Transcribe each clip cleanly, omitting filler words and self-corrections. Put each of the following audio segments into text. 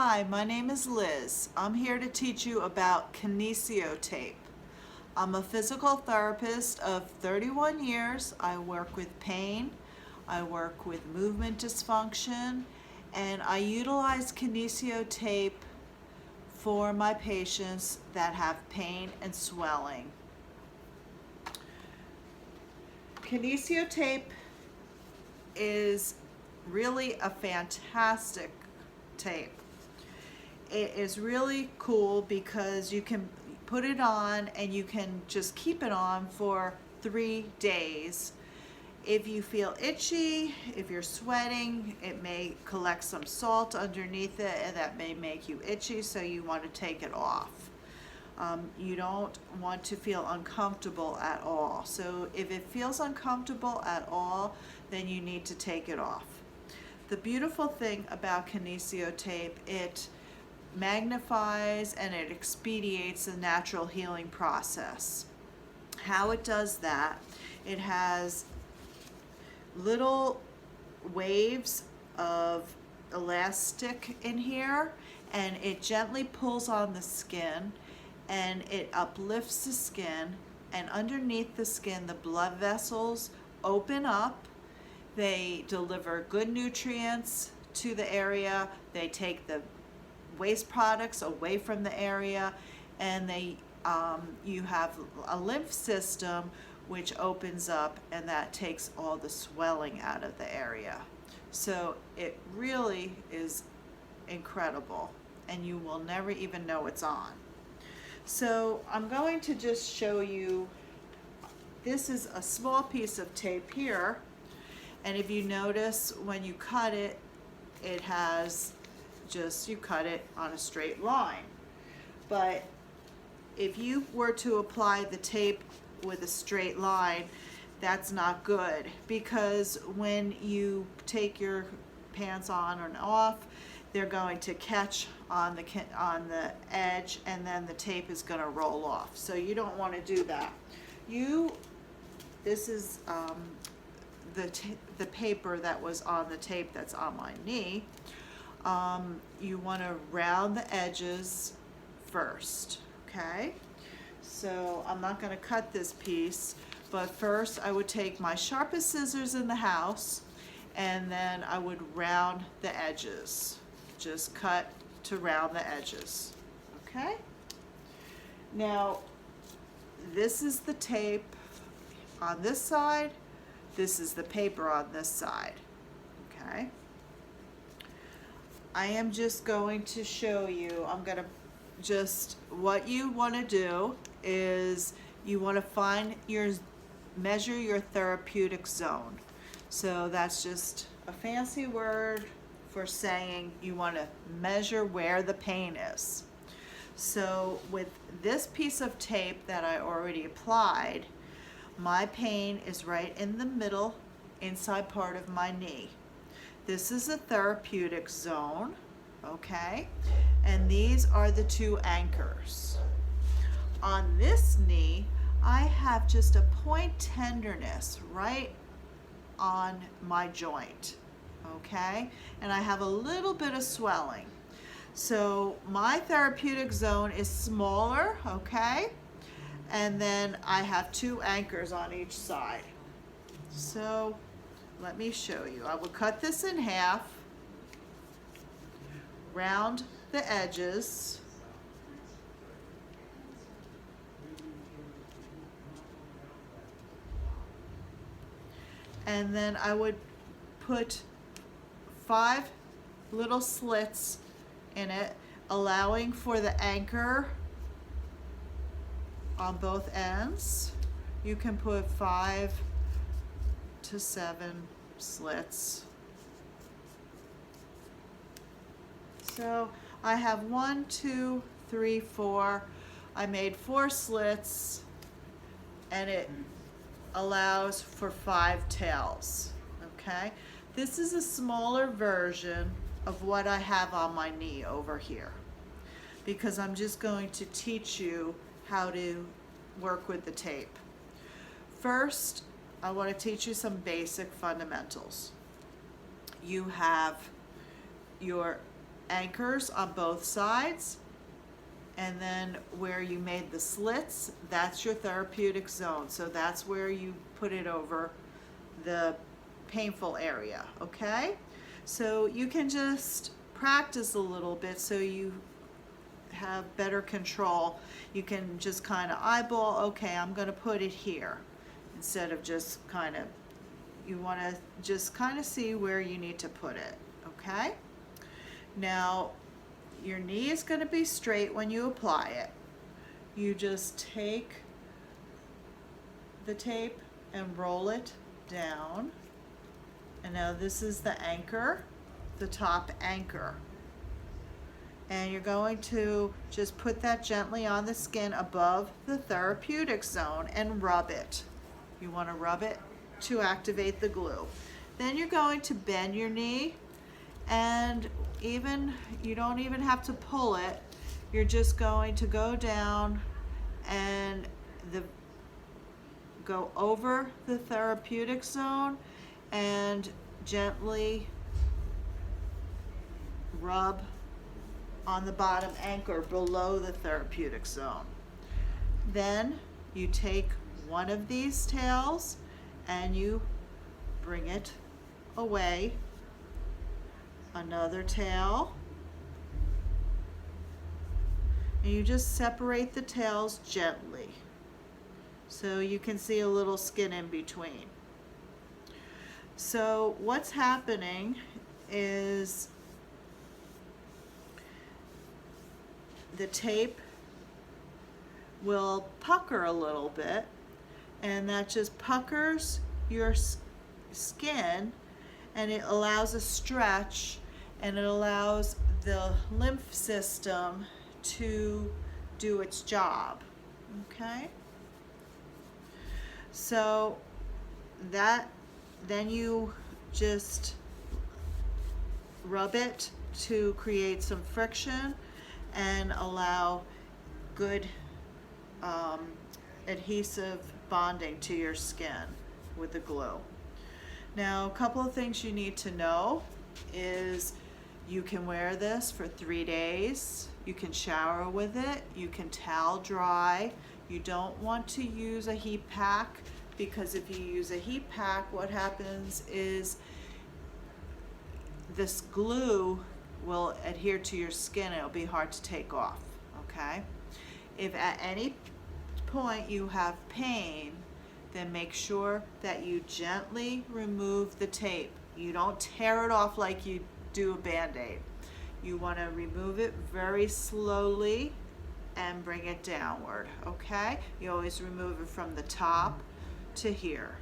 Hi, my name is Liz. I'm here to teach you about kinesiotape. I'm a physical therapist of 31 years. I work with pain, I work with movement dysfunction, and I utilize kinesiotape for my patients that have pain and swelling. Kinesiotape is really a fantastic tape. It is really cool because you can put it on and you can just keep it on for 3 days. If you feel itchy, if you're sweating, it may collect some salt underneath it and that may make you itchy, so you want to take it off. You don't want to feel uncomfortable at all. So if it feels uncomfortable at all, then you need to take it off. The beautiful thing about kinesiotape, it magnifies and it expedites the natural healing process. How it does that, it has little waves of elastic in here, and it gently pulls on the skin and it uplifts the skin, and underneath the skin the blood vessels open up. They deliver good nutrients to the area, they take the waste products away from the area, and you have a lymph system which opens up and that takes all the swelling out of the area. So it really is incredible and you will never even know it's on. So I'm going to just show you, this is a small piece of tape here, and if you notice when you cut it, it has just, you cut it on a straight line. But if you were to apply the tape with a straight line, that's not good, because when you take your pants on and off, they're going to catch on the edge, and then the tape is going to roll off. So you don't want to do that. This is the paper that was on the tape that's on my knee. You want to round the edges first, okay? So I'm not going to cut this piece, but first I would take my sharpest scissors in the house and then I would round the edges. Just cut to round the edges, okay? Now, this is the tape on this side, this is the paper on this side, okay? I am just going to show you, what you want to do is you want to measure your therapeutic zone. So that's just a fancy word for saying you want to measure where the pain is. So with this piece of tape that I already applied, my pain is right in the middle, inside part of my knee. This is a therapeutic zone, okay? And these are the 2 anchors. On this knee, I have just a point tenderness right on my joint, okay? And I have a little bit of swelling. So my therapeutic zone is smaller, okay? And then I have 2 anchors on each side. So let me show you. I will cut this in half, round the edges, and then I would put 5 little slits in it, allowing for the anchor on both ends. You can put 5 to 7 slits. So I have 1, 2, 3, 4. I made 4 slits, and it allows for 5 tails, okay? This is a smaller version of what I have on my knee over here, because I'm just going to teach you how to work with the tape. First, I want to teach you some basic fundamentals. You have your anchors on both sides, and then where you made the slits, that's your therapeutic zone. So that's where you put it over the painful area, okay? So you can just practice a little bit so you have better control. You can just kind of eyeball, okay, I'm going to put it here, instead of just kind of, you want to just kind of see where you need to put it, okay? Now, your knee is going to be straight when you apply it. You just take the tape and roll it down. And now this is the anchor, the top anchor. And you're going to just put that gently on the skin above the therapeutic zone and rub it. You want to rub it to activate the glue. Then you're going to bend your knee, and you don't even have to pull it. You're just going to go down and go over the therapeutic zone and gently rub on the bottom anchor below the therapeutic zone. Then you take one of these tails and you bring it away. Another tail. And you just separate the tails gently, so you can see a little skin in between. So what's happening is the tape will pucker a little bit, and that just puckers your skin, and it allows a stretch, and it allows the lymph system to do its job, okay? So then you just rub it to create some friction and allow good adhesive bonding to your skin with the glue. Now, a couple of things you need to know is you can wear this for 3 days. You can shower with it. You can towel dry. You don't want to use a heat pack, because if you use a heat pack, what happens is this glue will adhere to your skin and it'll be hard to take off, okay? If at any point you have pain, then make sure that you gently remove the tape. You don't tear it off like you do a Band-Aid. You want to remove it very slowly and bring it downward, okay? You always remove it from the top to here,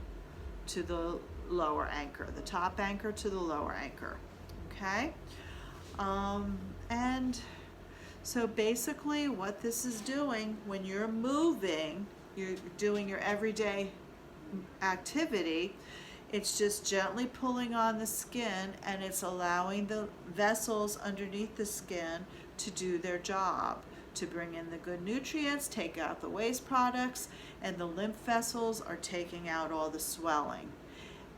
to the lower anchor, the top anchor to the lower anchor, okay? And so basically what this is doing, when you're moving, you're doing your everyday activity, it's just gently pulling on the skin, and it's allowing the vessels underneath the skin to do their job, to bring in the good nutrients, take out the waste products, and the lymph vessels are taking out all the swelling.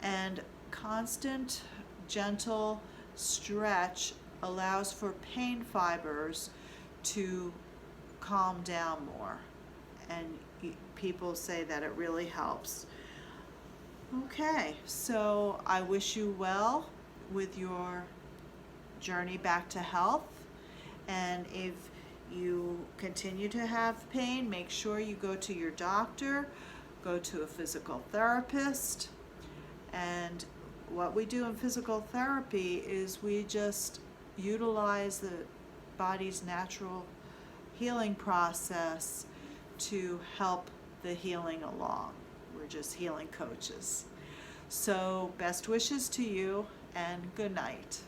And constant, gentle stretch allows for pain fibers to calm down more, and people say that it really helps. Okay, so I wish you well with your journey back to health, and if you continue to have pain, make sure you go to your doctor, go to a physical therapist. And what we do in physical therapy is we just utilize the body's natural healing process to help the healing along. We're just healing coaches. So best wishes to you, and good night.